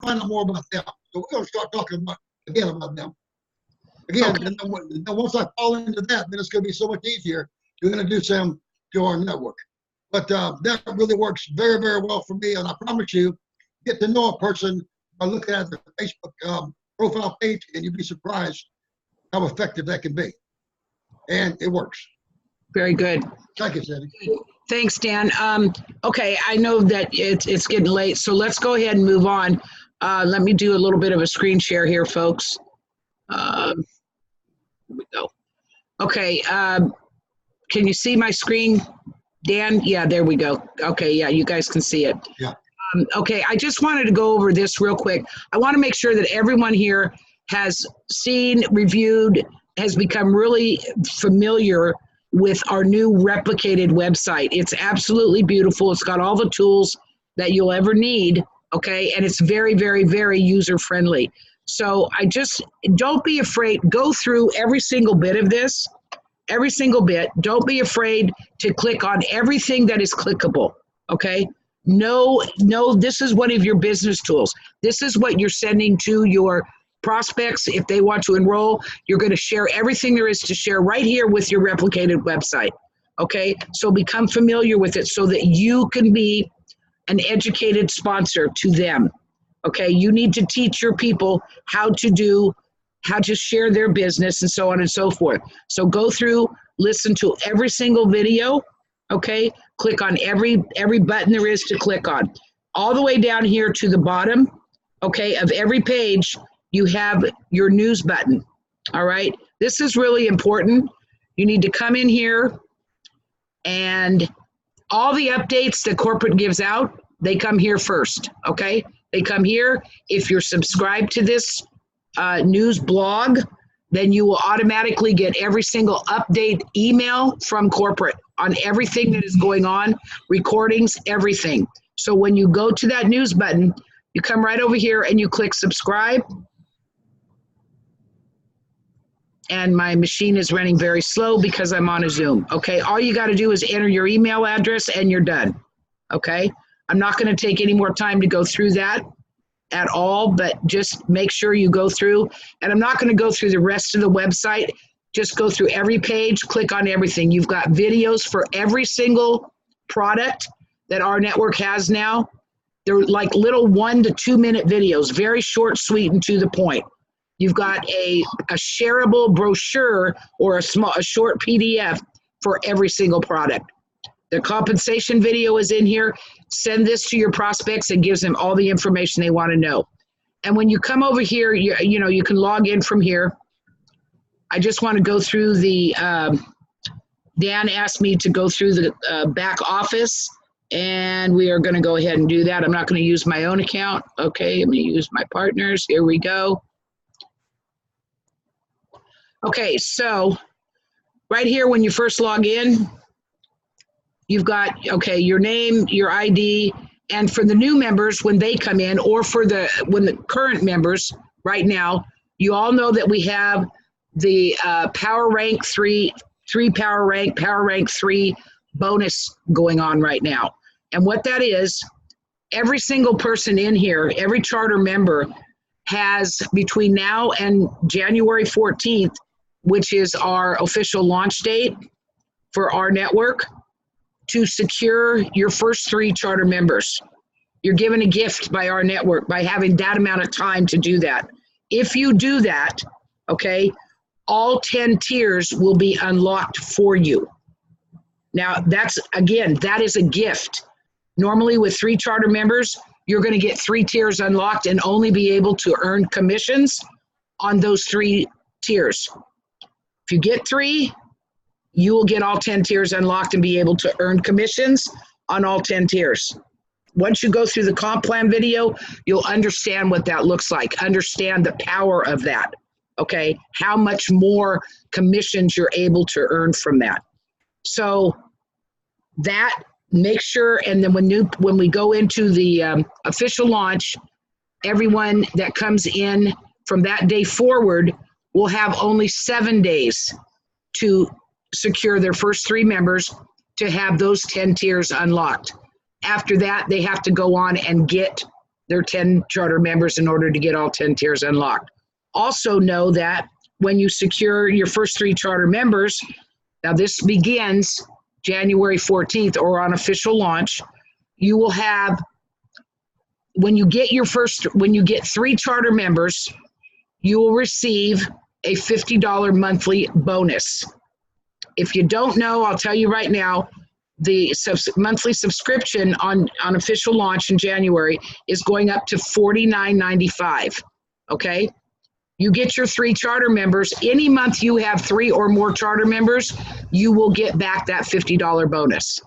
find out more about them. So we're going to start talking about them. Again, Okay. and then once I fall into that, then it's going to be so much easier to introduce them to our network. But that really works very, very well for me. And I promise you, get to know a person by looking at their Facebook profile page, and you'd be surprised how effective that can be. And it works. Very good. Thank you, Sandy. Thanks, Dan. Okay, I know that it's getting late, so let's go ahead and move on. Let me do a little bit of a screen share here, folks. Here we go. Okay, can you see my screen, Dan? Yeah, there we go. Okay, yeah, you guys can see it. Yeah. Okay, I just wanted to go over this real quick. I want to make sure that everyone here has seen, reviewed, has become really familiar with our new replicated website. It's absolutely beautiful. It's got all the tools that you'll ever need, okay? And it's very, very, very user-friendly. So don't be afraid. Go through every single bit of this, every single bit. Don't be afraid to click on everything that is clickable, okay? No, this is one of your business tools. This is what you're sending to your prospects. If they want to enroll, you're going to share everything there is to share right here with your replicated website, okay? So become familiar with it so that you can be an educated sponsor to them, okay? You need to teach your people how to share their business and so on and so forth. So go through, listen to every single video, okay? Click on every button there is to click on. All the way down here to the bottom, okay, of every page, you have your news button, all right? This is really important. You need to come in here, and all the updates that corporate gives out, they come here first, okay? They come here. If you're subscribed to this news blog, then you will automatically get every single update email from corporate on everything that is going on, recordings, everything. So when you go to that news button, you come right over here and you click subscribe. And my machine is running very slow because I'm on a Zoom, okay? All you got to do is enter your email address and you're done, okay? I'm not going to take any more time to go through that at all, but just make sure you go through. And I'm not going to go through the rest of the website. Just go through every page, click on everything. You've got videos for every single product that our network has now. They're like little 1 to 2 minute videos, very short, sweet, and to the point. You've got a shareable brochure or a short PDF for every single product. The compensation video is in here. Send this to your prospects. It gives them all the information they want to know. And when you come over here, you can log in from here. I just want to go through the, Dan asked me to go through the back office, and we are going to go ahead and do that. I'm not going to use my own account. Okay, I'm going to use my partner's. Here we go. Okay, so right here when you first log in, you've got, okay, your name, your ID, and for the new members when they come in, or for when the current members right now, you all know that we have the Power Rank 3 Power Rank 3 bonus going on right now. And what that is, every single person in here, every charter member has between now and January 14th, which is our official launch date for our network, to secure your first 3 charter members. You're given a gift by our network by having that amount of time to do that. If you do that, okay, all 10 tiers will be unlocked for you. Now, that is a gift. Normally with 3 charter members, you're going to get 3 tiers unlocked and only be able to earn commissions on those 3 tiers. If you get 3, you will get all 10 tiers unlocked and be able to earn commissions on all 10 tiers. Once you go through the comp plan video, you'll understand what that looks like, understand the power of that, okay? How much more commissions you're able to earn from that. So that, make sure, and then when we go into the official launch, everyone that comes in from that day forward will have only 7 days to secure their first 3 members to have those 10 tiers unlocked. After that, they have to go on and get their 10 charter members in order to get all 10 tiers unlocked. Also know that when you secure your first 3 charter members, now this begins January 14th or on official launch, you will have, when you get 3 charter members, you will receive a $50 monthly bonus. If you don't know, I'll tell you right now, the monthly subscription on official launch in January is going up to $49.95, okay? You get your 3 charter members. Any month you have 3 or more charter members, you will get back that $50 bonus.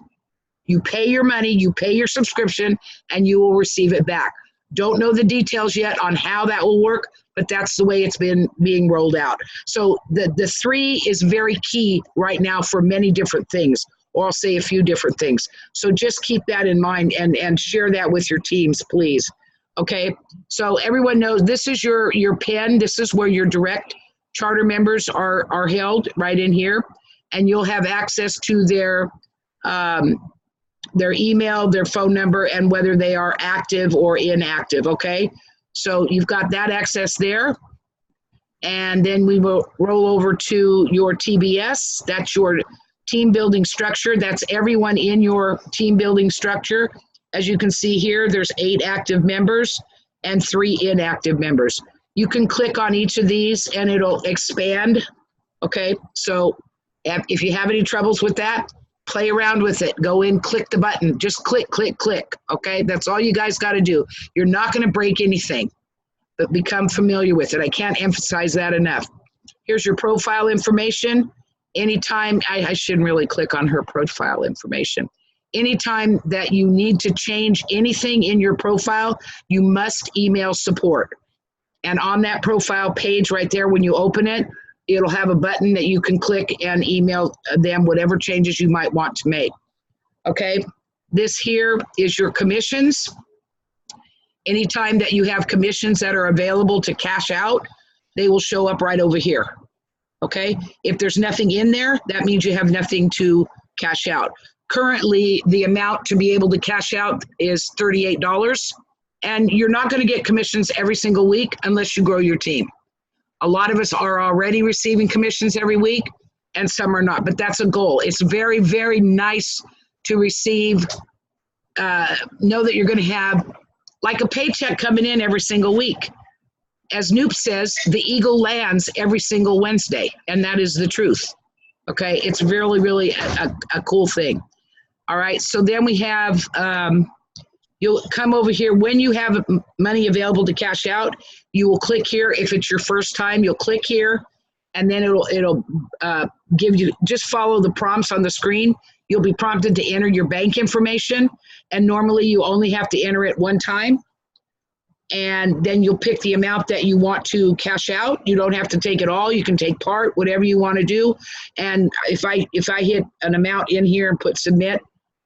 You pay your money, you pay your subscription, and you will receive it back. Don't know the details yet on how that will work, but that's the way it's being rolled out. So the 3 is very key right now for many different things, or I'll say a few different things. So just keep that in mind and share that with your teams, please. Okay, so everyone knows this is your pen. This is where your direct charter members are held, right in here, and you'll have access to their email, their phone number, and whether they are active or inactive. Okay, so you've got that access there, and then we will roll over to your TBS. That's your team building structure. That's everyone in your team building structure. As you can see here, there's 8 active members and 3 inactive members. You can click on each of these and it'll expand. Okay, so if you have any troubles with that, play around with it. Go in, click the button. Just click, click, click. Okay, that's all you guys got to do. You're not going to break anything, but become familiar with it. I can't emphasize that enough. Here's your profile information. Anytime, I shouldn't really click on her profile information. Anytime that you need to change anything in your profile, you must email support. And on that profile page right there, when you open it, it'll have a button that you can click and email them whatever changes you might want to make. Okay, this here is your commissions. Anytime that you have commissions that are available to cash out, they will show up right over here. Okay, if there's nothing in there, that means you have nothing to cash out. Currently, the amount to be able to cash out is $38, and you're not going to get commissions every single week unless you grow your team. A lot of us are already receiving commissions every week, and some are not, but that's a goal. It's very, very nice to receive, know that you're going to have like a paycheck coming in every single week. As Noop says, the eagle lands every single Wednesday, and that is the truth. Okay, it's really, really a cool thing. All right, so then we have, you'll come over here. When you have money available to cash out, you will click here. If it's your first time, you'll click here, and then it'll give you, just follow the prompts on the screen. You'll be prompted to enter your bank information, and normally you only have to enter it one time. And then you'll pick the amount that you want to cash out. You don't have to take it all. You can take part, whatever you want to do. And if I hit an amount in here and put submit,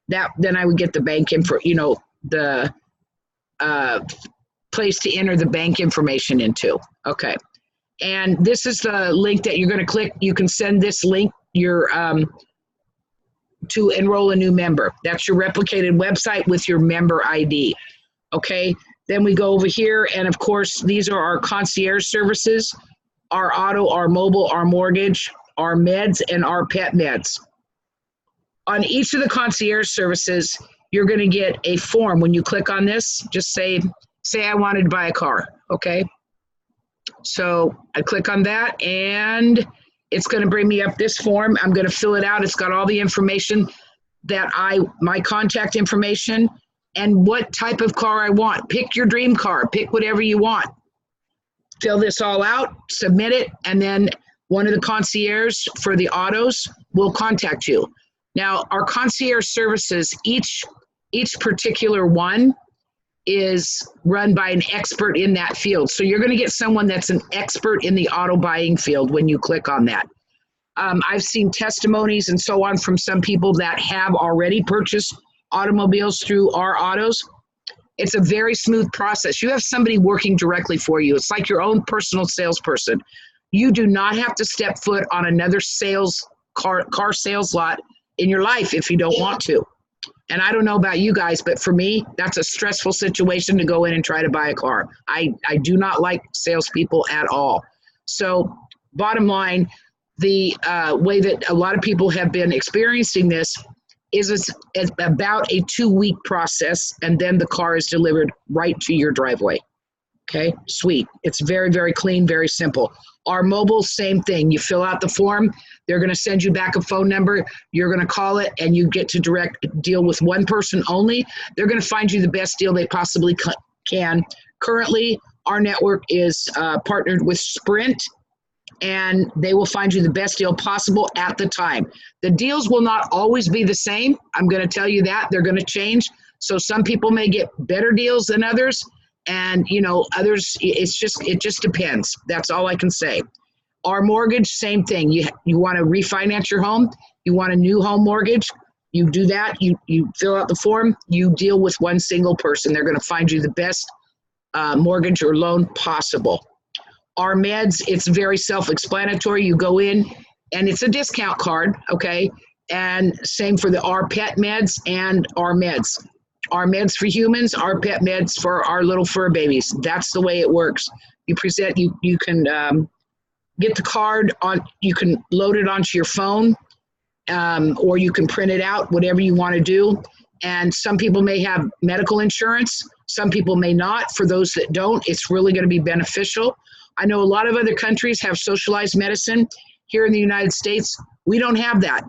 then I would get the bank info, the place to enter the bank information into. Okay. And this is the link that you're going to click. You can send this link to enroll a new member. That's your replicated website with your member ID. Okay. Then we go over here, and of course, these are our concierge services, our auto, our mobile, our mortgage, our meds, and our pet meds. On each of the concierge services, you're going to get a form. When you click on this, just say I wanted to buy a car, okay? So I click on that, and it's going to bring me up this form. I'm going to fill it out. It's got all the information that my contact information, and what type of car I want. Pick your dream car, pick whatever you want. Fill this all out, submit it, and then one of the concierge for the autos will contact you. Now, our concierge services, each particular one is run by an expert in that field. So you're gonna get someone that's an expert in the auto buying field when you click on that. I've seen testimonies and so on from some people that have already purchased automobiles through our autos. It's a very smooth process. You have somebody working directly for you. It's like your own personal salesperson. You do not have to step foot on another car sales lot in your life if you don't want to. And I don't know about you guys, but for me, that's a stressful situation to go in and try to buy a car. I do not like salespeople at all. So bottom line, the way that a lot of people have been experiencing this is it's about a 2-week process, and then the car is delivered right to your driveway. Okay, sweet. It's very, very clean, very simple. Our mobile, same thing. You fill out the form. They're going to send you back a phone number. You're going to call it, and you get to direct deal with one person only. They're going to find you the best deal they possibly can. Currently, our network is partnered with Sprint, and they will find you the best deal possible at the time. The deals will not always be the same. I'm going to tell you that. They're going to change. So some people may get better deals than others. And, you know, others, it just depends. That's all I can say. Our mortgage, same thing. You want to refinance your home, you want a new home mortgage, you do that, you fill out the form, you deal with one single person. They're going to find you the best mortgage or loan possible. Our meds, it's very self-explanatory. You go in and it's a discount card, okay? And same for our pet meds and our meds. Our meds for humans, our pet meds for our little fur babies. That's the way it works. You present, you can get the card on, you can load it onto your phone, or you can print it out, whatever you want to do. And some people may have medical insurance. Some people may not. For those that don't, it's really going to be beneficial. I know a lot of other countries have socialized medicine. Here in the United States, we don't have that.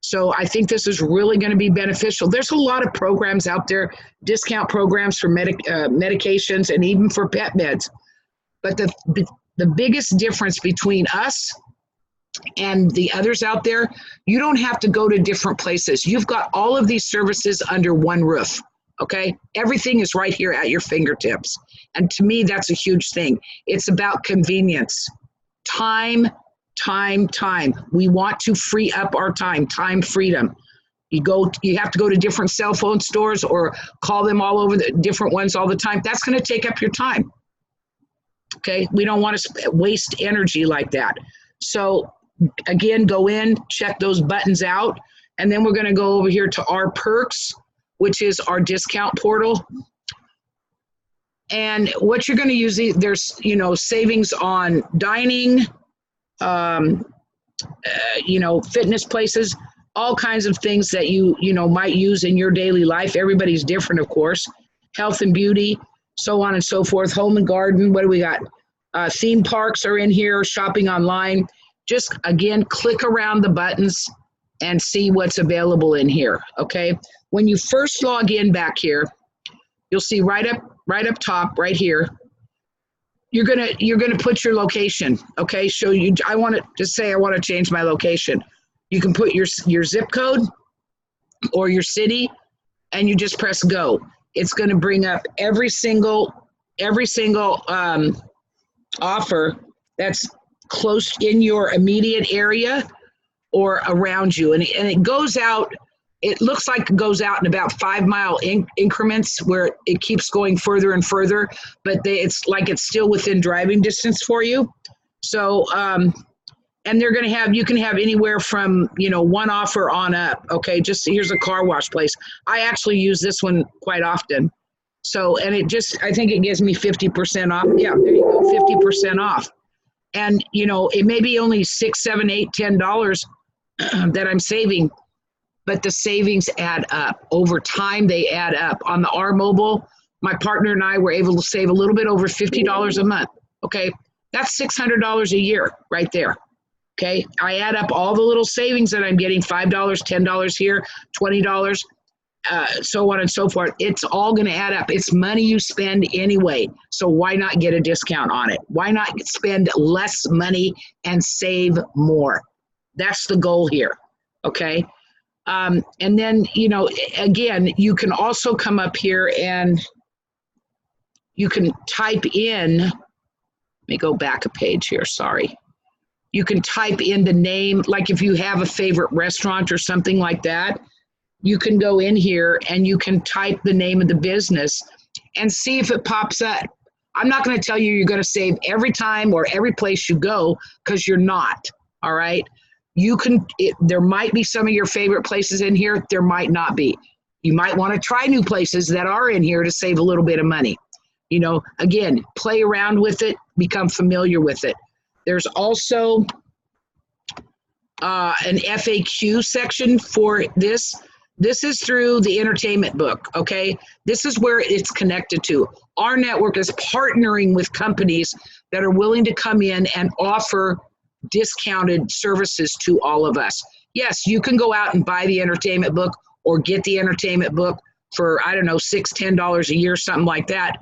So I think this is really going to be beneficial. There's a lot of programs out there, discount programs for medications and even for pet meds. But the biggest difference between us and the others out there, you don't have to go to different places. You've got all of these services under one roof, okay? Everything is right here at your fingertips. And to me, that's a huge thing. It's about convenience, time. We want to free up our time freedom. You have to go to different cell phone stores or call them all over the different ones all the time. That's going to take up your time. Okay, we don't want to waste energy like that. So again, go in, check those buttons out, and then we're going to go over here to our perks, which is our discount portal. And what you're going to use, there's, you know, savings on dining, fitness places, all kinds of things that you might use in your daily life. Everybody's different, of course. Health and beauty, so on and so forth. Home and garden. What do we got? Theme parks are in here. Shopping online. Just again, click around the buttons and see what's available in here. Okay. When you first log in back here, you'll see right up top, right here. You're gonna put your location, okay? So I want to change my location. You can put your zip code or your city, and you just press go. It's gonna bring up every single offer that's close in your immediate area or around you, and it goes out. It looks like it goes out in about 5-mile increments where it keeps going further and further, but it's like it's still within driving distance for you. So, and they're going to have, you can have anywhere from, one offer on up. Okay. Just here's a car wash place. I actually use this one quite often. So, and I think it gives me 50% off. Yeah, there you go. 50% off. And, it may be only $6, $7, $8, $10 that I'm saving, but the savings add up. Over time, they add up. On the R Mobile, my partner and I were able to save a little bit over $50 a month. Okay, that's $600 a year right there. Okay, I add up all the little savings that I'm getting, $5, $10 here, $20, so on and so forth. It's all going to add up. It's money you spend anyway. So why not get a discount on it? Why not spend less money and save more? That's the goal here. Okay. And then, again, you can also come up here and you can type in, let me go back a page here, sorry. You can type in the name, like if you have a favorite restaurant or something like that, you can go in here and you can type the name of the business and see if it pops up. I'm not going to tell you you're going to save every time or every place you go, because you're not, all right? There might be some of your favorite places in here. There might not be. You might want to try new places that are in here to save a little bit of money. You know, again, play around with it, become familiar with it. There's also an FAQ section for this. This is through the entertainment book, okay? This is where it's connected to. Our network is partnering with companies that are willing to come in and offer discounted services to all of us. Yes, you can go out and buy the entertainment book or get the entertainment book for, I don't know, $6, $10 a year, something like that.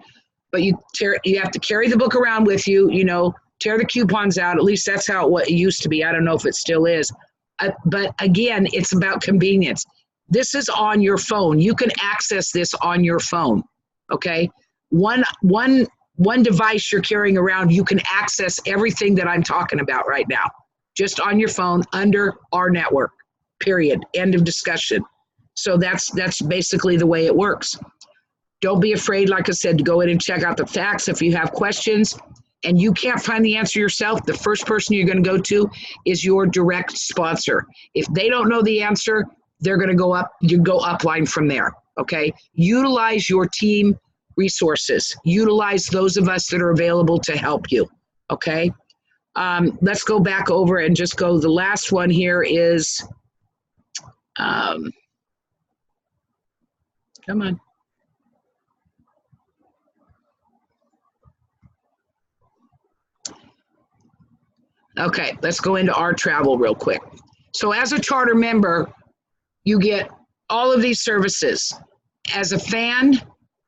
But you have to carry the book around with you, you know, tear the coupons out. At least that's how it used to be. I don't know if it still is. But again, it's about convenience. This is on your phone. You can access this on your phone, okay? One device you're carrying around, you can access everything that I'm talking about right now, just on your phone under our network, period, end of discussion. So that's basically the way it works. Don't be afraid, like I said, to go in and check out the facts. If you have questions and you can't find the answer yourself, the first person you're going to go to is your direct sponsor. If they don't know the answer, they're going to go up, you go upline from there, okay? Utilize your team resources. Utilize those of us that are available to help you, okay? Let's go back over and just go, the last one here is, come on. Okay, let's go into our travel real quick. So as a charter member, you get all of these services. As a fan,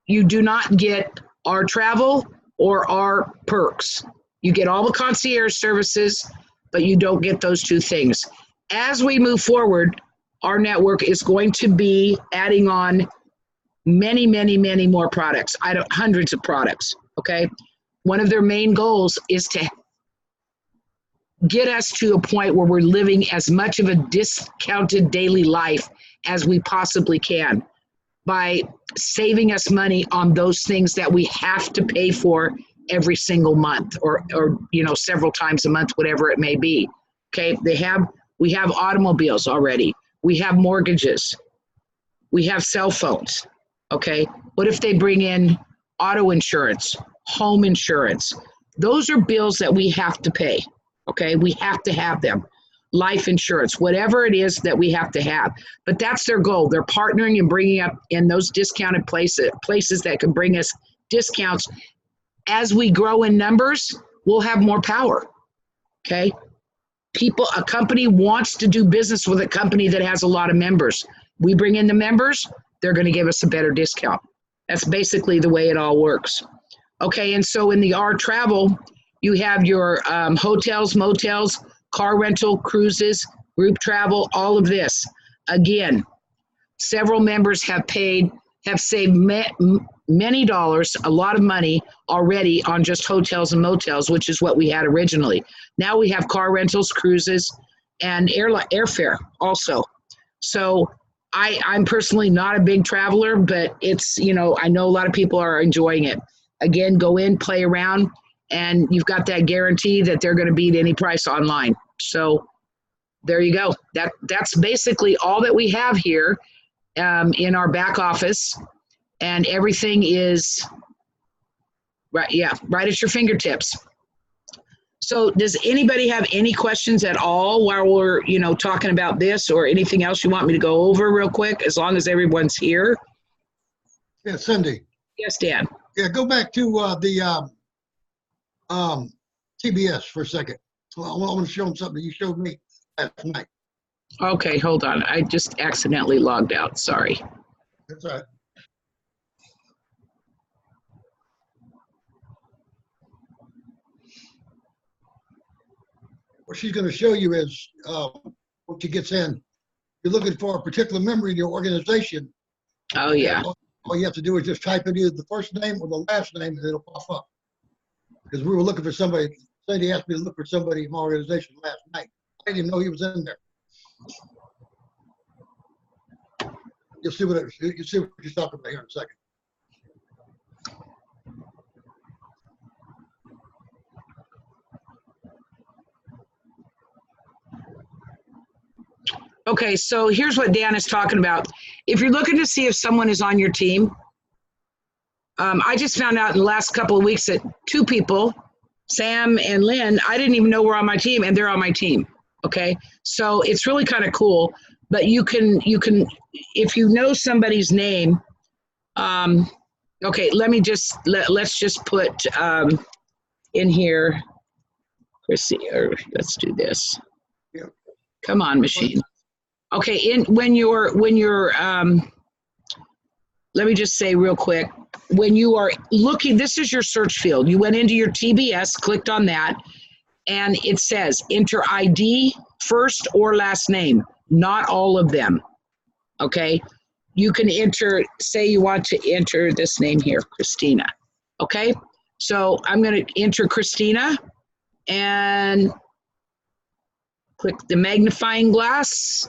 you do not get our travel or our perks. You get all the concierge services, but you don't get those two things. As we move forward, our network is going to be adding on many, many, many more products. Hundreds of products, okay? One of their main goals is to get us to a point where we're living as much of a discounted daily life as we possibly can by saving us money on those things that we have to pay for every single month or you know, several times a month, whatever it may be. Okay, we have automobiles already. We have mortgages. We have cell phones. Okay, what if they bring in auto insurance, home insurance? Those are bills that we have to pay. Okay, we have to have them. Life insurance, whatever it is that we have to have. But that's their goal. They're partnering and bringing up in those discounted places that can bring us discounts. As we grow in numbers, we'll have more power. Okay, a company wants to do business with a company that has a lot of members. We bring in the members, they're going to give us a better discount. That's basically the way it all works. Okay, and so in the R Travel, you have your hotels, motels, car rental, cruises, group travel, all of this. Again, several members have saved many dollars, a lot of money already on just hotels and motels, which is what we had originally. Now we have car rentals, cruises, and airfare also. So I'm personally not a big traveler, but it's, you know, I know a lot of people are enjoying it. Again, go in, play around, and you've got that guarantee that they're going to beat any price online. So there you go. That's basically all that we have here in our back office, and everything is right at your fingertips. So does anybody have any questions at all while we're, you know, talking about this, or anything else you want me to go over real quick, as long as everyone's here? Yeah, Cindy. Yes, Dan. Yeah, go back to the TBS for a second. Well, I want to show them something you showed me last night. Okay, hold on. I just accidentally logged out. Sorry. That's all right. What she's going to show you is what she gets in. You're looking for a particular member in your organization. Oh, yeah. All you have to do is just type in either the first name or the last name, and it'll pop up. Because we were looking for somebody. Sandy asked me to look for somebody in my organization last night. I didn't even know he was in there. You'll see what she's talking about here in a second. Okay, so here's what Dan is talking about. If you're looking to see if someone is on your team, I just found out in the last couple of weeks that 2 people, Sam and Lynn, I didn't even know were on my team, and they're on my team. Okay, so it's really kind of cool. But you can, if you know somebody's name, okay, let's just put in here, Chrissy, or let's do this. Yeah. Come on, machine. Okay, when you're let me just say real quick, when you are looking, this is your search field. You went into your TBS, clicked on that, and it says enter ID, first or last name, not all of them. Okay, you can enter, say you want to enter this name here, Christina. Okay, so I'm going to enter Christina and click the magnifying glass,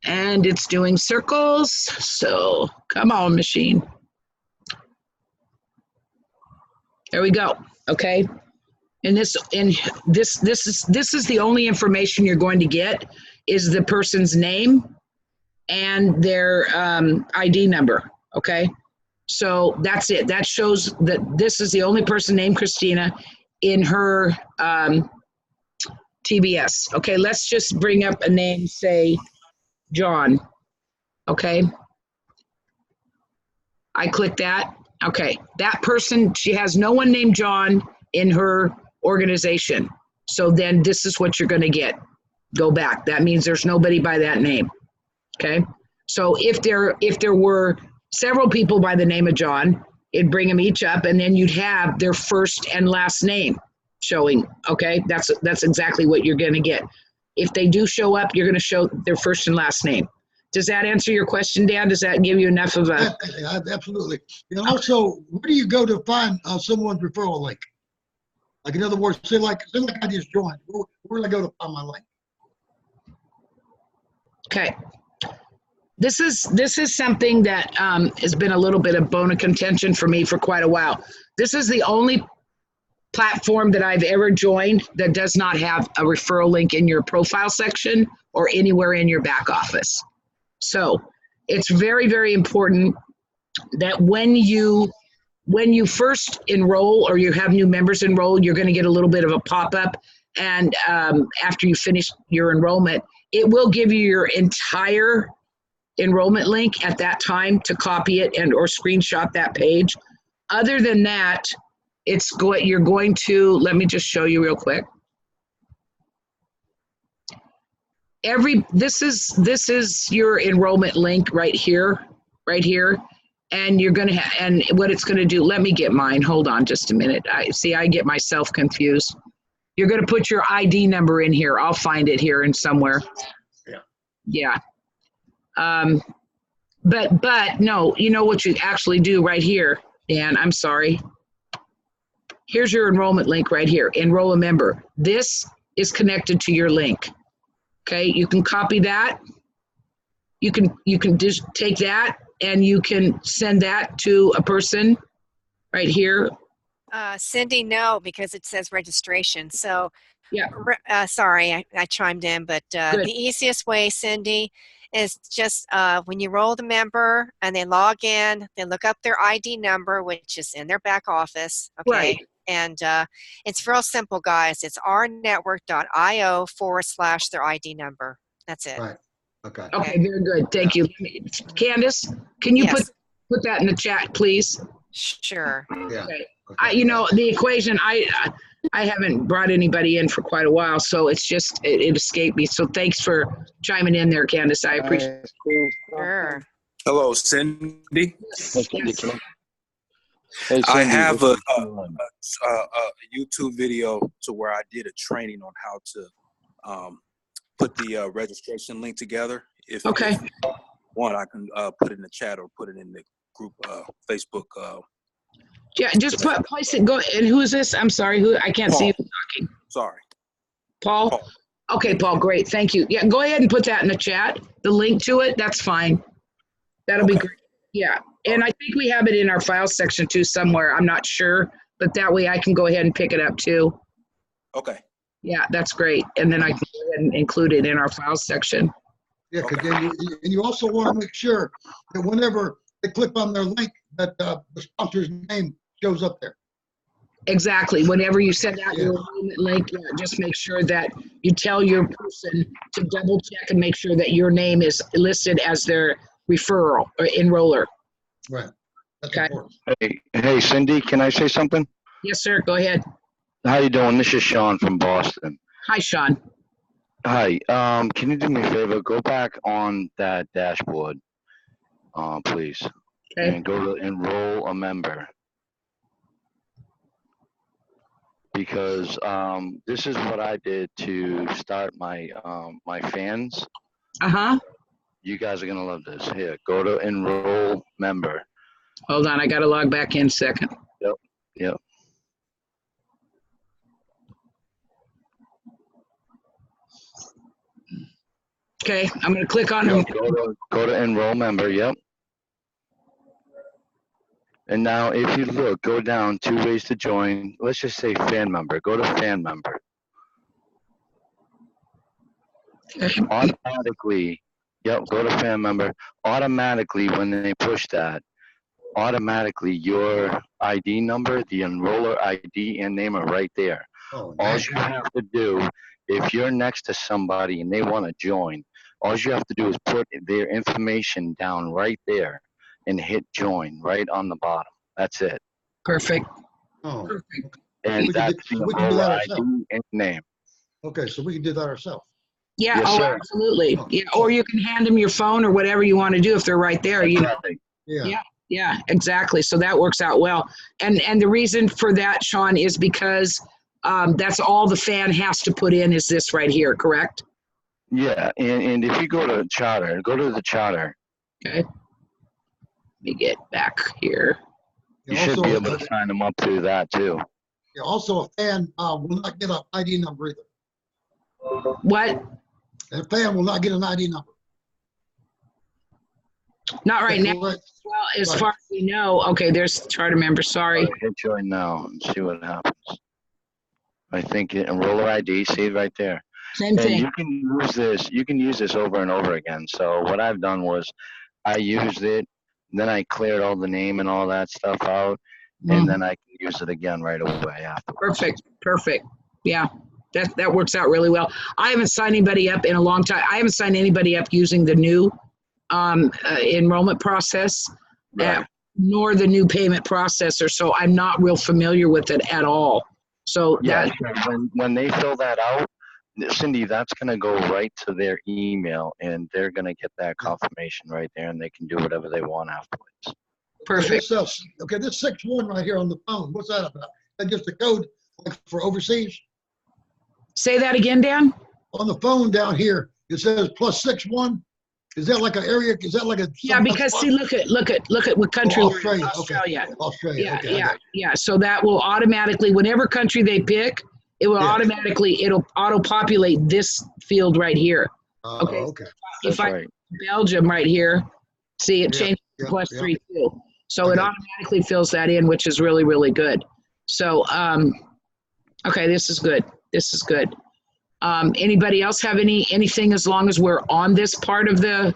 and it's doing circles. So come on, machine. There we go. Okay. And this is the only information you're going to get is the person's name and their ID number. Okay. So that's it. That shows that this is the only person named Christina in her TBS. Okay. Let's just bring up a name, say John. Okay. I click that. Okay. That person, she has no one named John in her organization. So then this is what you're going to get. Go back. That means there's nobody by that name. Okay. So if there were several people by the name of John, it'd bring them each up, and then you'd have their first and last name showing. Okay. That's exactly what you're going to get. If they do show up, you're going to show their first and last name. Does that answer your question, Dan? Does that give you enough of a? Absolutely. And also, where do you go to find someone's referral link? Like, in other words, say like I just joined. Where do I go to find my link? Okay. This is something that has been a little bit of bone of contention for me for quite a while. This is the only platform that I've ever joined that does not have a referral link in your profile section or anywhere in your back office. So it's very, very important that when you first enroll or you have new members enroll, you're going to get a little bit of a pop-up. And after you finish your enrollment, it will give you your entire enrollment link at that time to copy it and or screenshot that page. Other than that, you're going to, let me just show you real quick. This is your enrollment link right here. And you're going to and what it's going to do, let me get mine. Hold on just a minute. I get myself confused. You're going to put your ID number in here. I'll find it here and somewhere. Yeah. But no, you know what you actually do right here, Dan, I'm sorry. Here's your enrollment link right here. Enroll a member. This is connected to your link. Okay, you can copy that. You can just take that and you can send that to a person right here. Cindy, no, because it says registration. So, yeah. Sorry, I chimed in, but the easiest way, Cindy, is just when you roll the member and they log in, they look up their ID number, which is in their back office. Okay. Right. And it's real simple, guys. It's rnetwork.io/ their ID number. That's it. Right. Okay. Okay, very good. Thank you. Candace, can you Yes. put that in the chat, please? Sure. Yeah. Okay. Okay. The equation, I haven't brought anybody in for quite a while, so it's just, it escaped me. So thanks for chiming in there, Candace. I appreciate it. Sure. Hello, Cindy. Yes. Hey, I Cindy, have this a is YouTube video to where I did a training on how to put the registration link together. If Okay. if you want, I can put it in the chat or put it in the group Facebook. Yeah, just place it. Go. And who is this? I'm sorry. Who? I can't see you talking. Sorry. Paul? Paul. Okay, Paul. Great. Thank you. Yeah, go ahead and put that in the chat. The link to it. That's fine. That'll be great. Yeah. And I think we have it in our files section too somewhere. I'm not sure, but that way I can go ahead and pick it up too. Okay. Yeah, that's great. And then I can go ahead and include it in our files section. Yeah, because Okay. then you also want to make sure that whenever they click on their link, that the sponsor's name shows up there. Exactly. Whenever you send out Yeah. your enrollment link, yeah, just make sure that you tell your person to double check and make sure that your name is listed as their referral or enroller. Right. That's Okay. important. Hey, Cindy, can I say something? Yes, sir. Go ahead. How you doing? This is Sean from Boston. Hi, Sean. Hi. Can you do me a favor? Go back on that dashboard, please, Okay. and go to enroll a member. Because this is what I did to start my my fans. Uh-huh. You guys are gonna love this. Here, go to enroll member. Hold on. I got to log back in a second. Yep. Okay. I'm going to click on Yep. them. Go to enroll member. Yep. And now, if you look, go down 2 ways to join. Let's just say fan member. Go to fan member. Okay. Automatically, yep, go to fan member. Automatically, when they push that, automatically your ID number, the enroller ID and name are right there. Oh, All nice. you have to do, if you're next to somebody and they want to join, all you have to do is put their information down right there and hit join right on the bottom. That's it. Perfect. Oh, Perfect. And We can do- that's the we can do that enroller ourselves. ID and name. okay. So we can do that ourselves. Yeah. Yes, Oh, sir. absolutely. Yeah. Or you can hand them your phone or whatever you want to do if they're right there. You know. Exactly. Yeah. Yeah, exactly. So that works out well. And the reason for that, Sean, is because that's all the fan has to put in is this right here, correct? Yeah, and if you go to charter, go to the charter. Okay. Let me get back here. You should be able Also, to sign them up through that too. also a fan will not get an ID number either. What? A fan will not get an ID number. Not right now. Correct? Well, as Right. far as we know, okay, there's charter member, sorry. Hit join now and see what happens. I think enroller ID, see it right there. Same And thing. you can use this over and over again. So what I've done was I used it, then I cleared all the name and all that stuff out, and Mhm. then I can use it again right away afterwards. Perfect. Yeah, that works out really well. I haven't signed anybody up in a long time. I haven't signed anybody up using the new enrollment process, Right. nor the new payment processor. So I'm not real familiar with it at all. So Yeah, that, so when they fill that out, Cindy, that's gonna go right to their email, and they're gonna get that confirmation right there, and they can do whatever they want afterwards. perfect. Okay, this 6-1 right here on the phone. What's that about? That just a code like for overseas? Say that again, Dan? On the phone down here, it says +61. Is that like an area? Is that like a? Yeah, because see, look at what country we're in. Australia. Australia. Okay. Australia. Yeah, Okay. I got it. yeah. So that will automatically, whatever country they pick, it will Yeah. automatically, it'll auto-populate this field right here. Okay. Okay. If That's I right. Belgium right here, see it Yeah, changed to yeah, +3 too. So it Okay. automatically fills that in, which is really, really good. So, okay, this is good. This is good. Anybody else have anything as long as we're on this part of the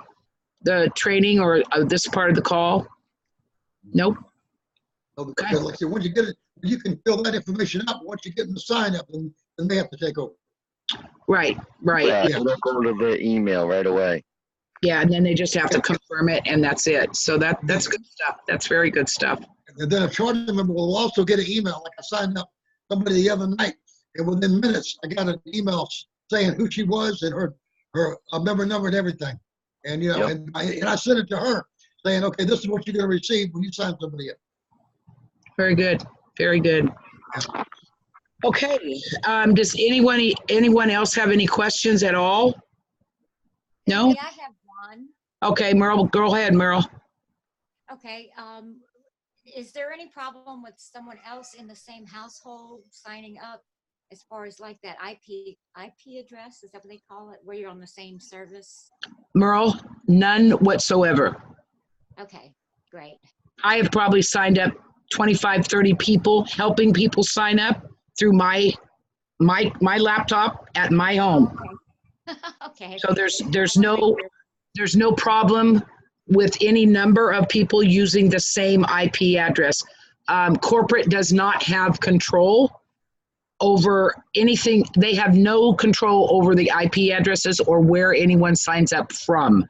training or this part of the call? Nope. Okay. Like I said, once you get it, you can fill that information up. Once you get them to sign up, then they have to take over. Right. Yeah, Yeah. it'll go to their email right away. Yeah, and then they just have to confirm it, and that's it. So that's good stuff. That's very good stuff. And then a charter member will also get an email. Like I signed up somebody the other night, and within minutes, I got an email saying who she was and her member number and everything. And you know, Yep. and I sent it to her saying, okay, this is what you're going to receive when you sign somebody up. Very good. Very good. Okay. Does anyone else have any questions at all? No? Cindy, I have one. Okay, Merle, go ahead, Merle. Okay, is there any problem with someone else in the same household signing up as far as like that IP address? Is that what they call it, where you're on the same service? Merle, none whatsoever. Okay, great. I have probably signed up 25, 30 people, helping people sign up through my laptop at my home. Okay. So there's no There's no problem with any number of people using the same IP address. Corporate does not have control over anything. They have no control over the IP addresses or where anyone signs up from.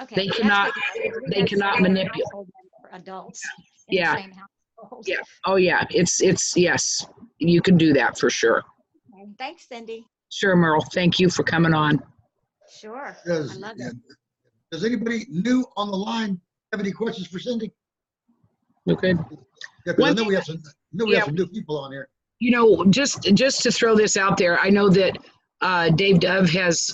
Okay. They that's cannot, because we they have cannot seven manipulate. household member adults in Yeah. the same household. Yeah. Oh yeah. It's, yes, you can do that for sure. Okay, thanks, Cindy. Sure, Merle. Thank you for coming on. Sure. I Does, love yeah. it. Does anybody new on the line have any questions for Cindy? Okay. Yeah, because I One know thing- we have some, new people on here. You know, just to throw this out there, I know that Dave Dove has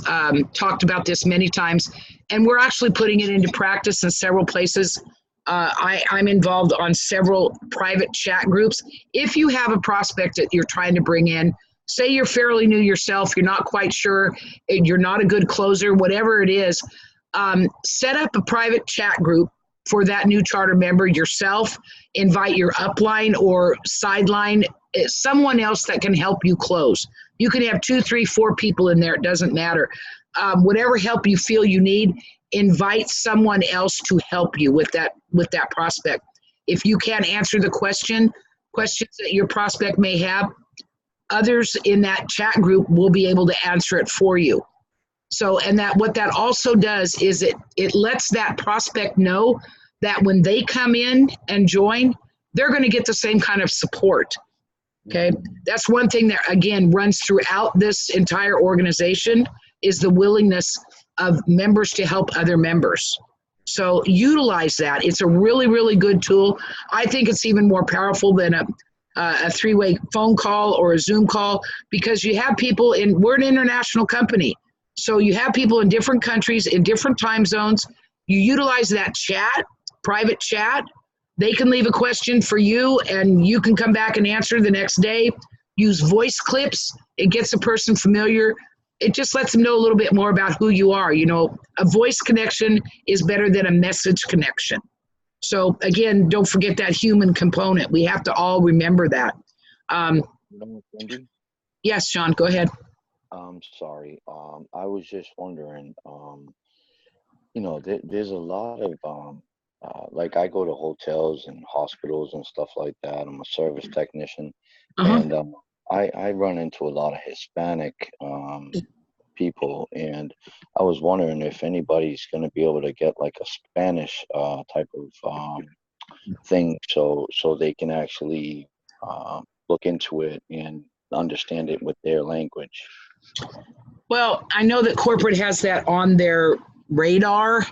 talked about this many times, and we're actually putting it into practice in several places. I'm involved on several private chat groups. If you have a prospect that you're trying to bring in, say you're fairly new yourself, you're not quite sure, you're not a good closer, whatever it is, set up a private chat group for that new charter member yourself, invite your upline or sideline, someone else that can help you close. You can have 2, 3, 4 people in there, it doesn't matter. Whatever help you feel you need, invite someone else to help you with that prospect. If you can't answer the questions that your prospect may have, others in that chat group will be able to answer it for you. So, and that what that also does is it lets that prospect know that when they come in and join, they're going to get the same kind of support. Okay, that's one thing that again runs throughout this entire organization is the willingness of members to help other members. So utilize that. It's a really, really good tool. I think it's even more powerful than a three-way phone call or a Zoom call, because you have people we're an international company. So you have people in different countries, in different time zones. You utilize that chat, private chat. They can leave a question for you and you can come back and answer the next day. Use voice clips. It gets a person familiar. It just lets them know a little bit more about who you are. You know, a voice connection is better than a message connection. So again, don't forget that human component. We have to all remember that. Cindy? Yes, Sean, go ahead. Sorry. I was just wondering, you know, there's a lot of, like I go to hotels and hospitals and stuff like that. I'm a service technician. And I run into a lot of Hispanic people, and I was wondering if anybody's going to be able to get like a Spanish type of thing, so they can actually look into it and understand it with their language. Well, I know that corporate has that on their radar.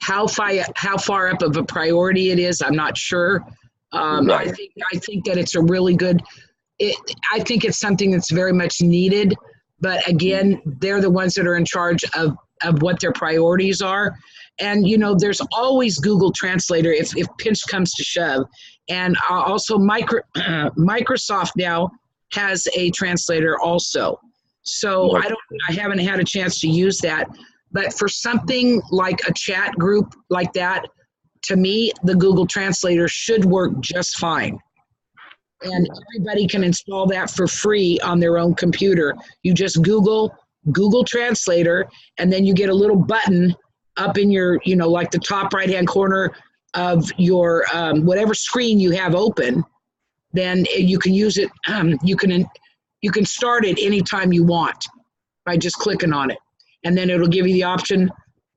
How far up of a priority it is, I'm not sure. Right. I think that it's a really good. I think it's something that's very much needed. But again, they're the ones that are in charge of what their priorities are. And you know, there's always Google Translator if pinch comes to shove. And also Microsoft now has a translator also. So I haven't had a chance to use that. But for something like a chat group like that, to me, the Google Translator should work just fine. And everybody can install that for free on their own computer. You just Google Translator, and then you get a little button up in your, you know, like the top right-hand corner of your whatever screen you have open. Then you can use it. You can start it anytime you want by just clicking on it. And then it'll give you the option.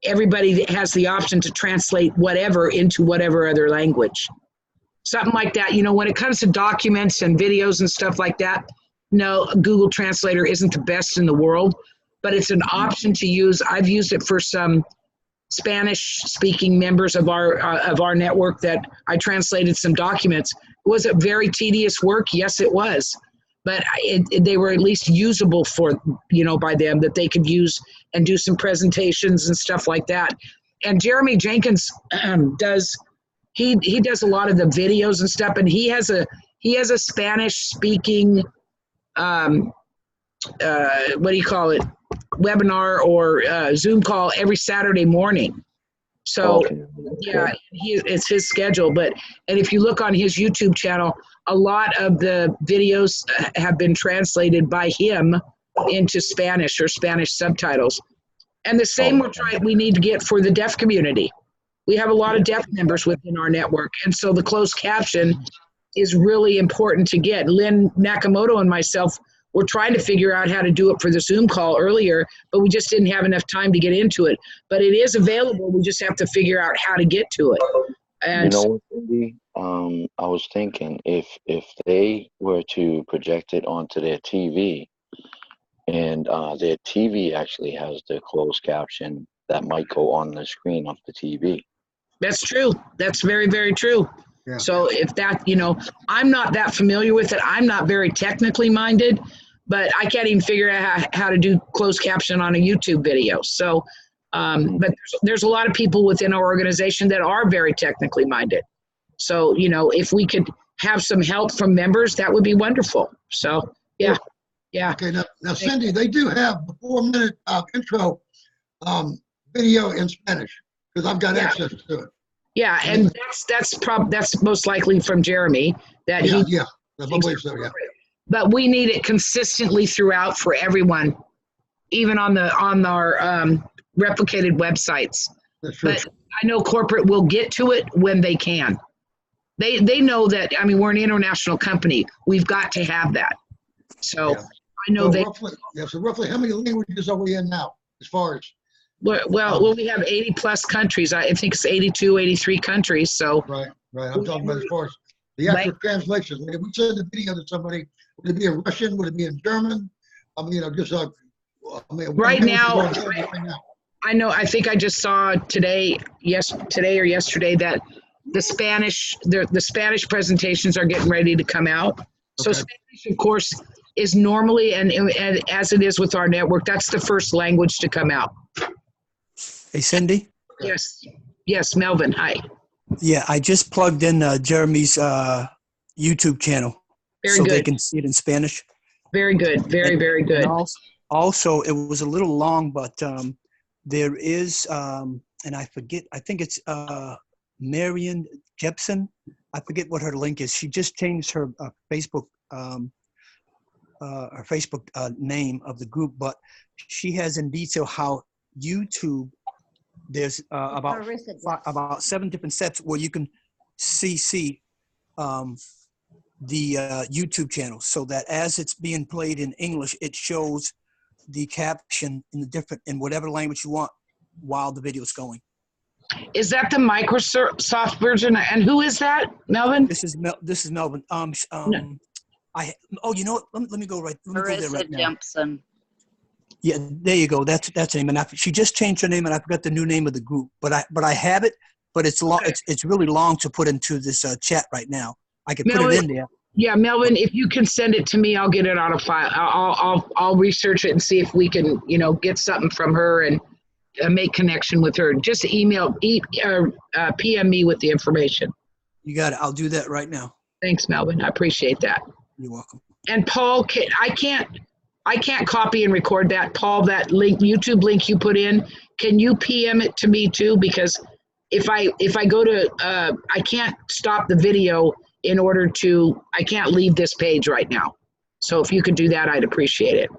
Everybody has the option to translate whatever into whatever other language. Something like that. You know, when it comes to documents and videos and stuff like that, no, Google Translator isn't the best in the world, but it's an option to use. I've used it for some Spanish-speaking members of our network that I translated some documents. Was it very tedious work? Yes, it was. But they were at least usable for, you know, by them, that they could use and do some presentations and stuff like that. And Jeremy Jenkins does a lot of the videos and stuff, and he has a Spanish speaking what do you call it, webinar or Zoom call every Saturday morning. So yeah, it's his schedule. And if you look on his YouTube channel, a lot of the videos have been translated by him into Spanish or Spanish subtitles. And the same we need to get for the deaf community. We have a lot of deaf members within our network. And so the closed caption is really important to get. Lynn Nakamoto and myself were trying to figure out how to do it for the Zoom call earlier, but we just didn't have enough time to get into it. But it is available. We just have to figure out how to get to it. And you know, Cindy, I was thinking if they were to project it onto their TV, and their TV actually has the closed caption that might go on the screen of the TV. that's true. That's very, very true. Yeah. So if that, I'm not that familiar with it. I'm not very technically minded, but I can't even figure out how to do closed caption on a YouTube video. So, but there's a lot of people within our organization that are very technically minded. So, if we could have some help from members, that would be wonderful. So, yeah. Okay, now Cindy, they do have the 4-minute intro video in Spanish because I've got access to it. Yeah, and that's most likely from Jeremy that Yeah, I believe so. Yeah. But we need it consistently throughout for everyone, even on our replicated websites. That's true. But I know corporate will get to it when they can. They know that. I mean, we're an international company. We've got to have that. So Yeah. I know So roughly, how many languages are we in now, as far as? Well, we have 80 plus countries. I think it's 82, 83 countries. So Right. I'm talking about as far as the actual translation. Like if we send a video to somebody, would it be in Russian? Would it be in German? I mean, right now, I know. I think I just saw today or yesterday that the Spanish presentations are getting ready to come out. So Okay. Spanish, of course, is normally and as it is with our network, that's the first language to come out. Hey, Cindy? Yes, Melvin, hi. Yeah, I just plugged in Jeremy's YouTube channel Very so good. they can see it in Spanish. Very good. Very, very good. And also, it was a little long, but there is, and I forget, I think it's Marian Jepson. I forget what her link is. She just changed her Facebook name of the group, but she has in detail how YouTube, there's about 7 different steps where you can see the YouTube channel, so that as it's being played in English, it shows the caption in whatever language you want while the video is going. Is that the Microsoft version? And who is that, Melvin? This is Melvin. No. You know what? Let me go right. Let me go there right now. Jempson. Yeah, there you go. That's the name. And she just changed her name, and I forgot the new name of the group. But I have it. But it's long. Okay. It's really long to put into this chat right now. I can put Melvin, it in there. Yeah, Melvin, if you can send it to me, I'll get it on a file. I'll research it and see if we can, get something from her and make connection with her. Just PM me with the information. You got it. I'll do that right now. Thanks, Melvin. I appreciate that. You're welcome. And Paul, I can't copy and record that. Paul, that link, YouTube link you put in, can you PM it to me too? Because if I go to, I can't stop the video in order to, I can't leave this page right now. So if you could do that, I'd appreciate it.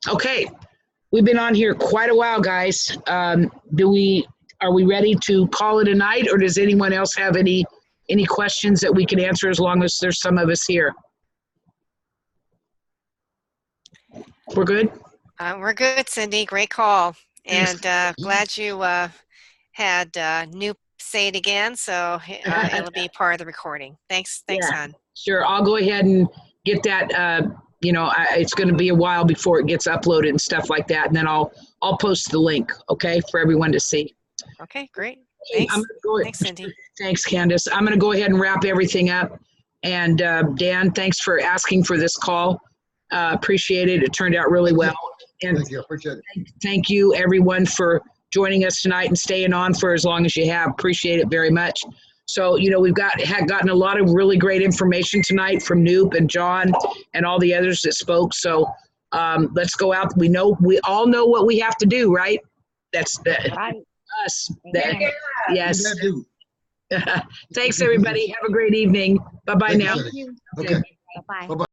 Okay, we've been on here quite a while, guys. Are we ready to call it a night, or does anyone else have any questions that we can answer as long as there's some of us here? We're good? We're good, Cindy. Great call. And glad you had Noop say it again, so it'll be part of the recording. Thanks, hon. Sure, I'll go ahead and get that. It's going to be a while before it gets uploaded and stuff like that, and then I'll post the link, okay, for everyone to see. Okay, great. Thanks. Thanks, Cindy. Thanks, Candace. I'm going to go ahead and wrap everything up. And Dan, thanks for asking for this call. Appreciate it. It turned out really well. And Thank you. Appreciate it. thank you, everyone, for joining us tonight and staying on for as long as you have. Appreciate it very much. So, we've gotten a lot of really great information tonight from Noop and John and all the others that spoke. So let's go out. We all know what we have to do, right? That's Right. us. Yeah. Yes. Yeah, do. Thanks, everybody. Have a great evening. Bye-bye Thank you, now. Cindy. Okay. Bye-bye. Bye-bye.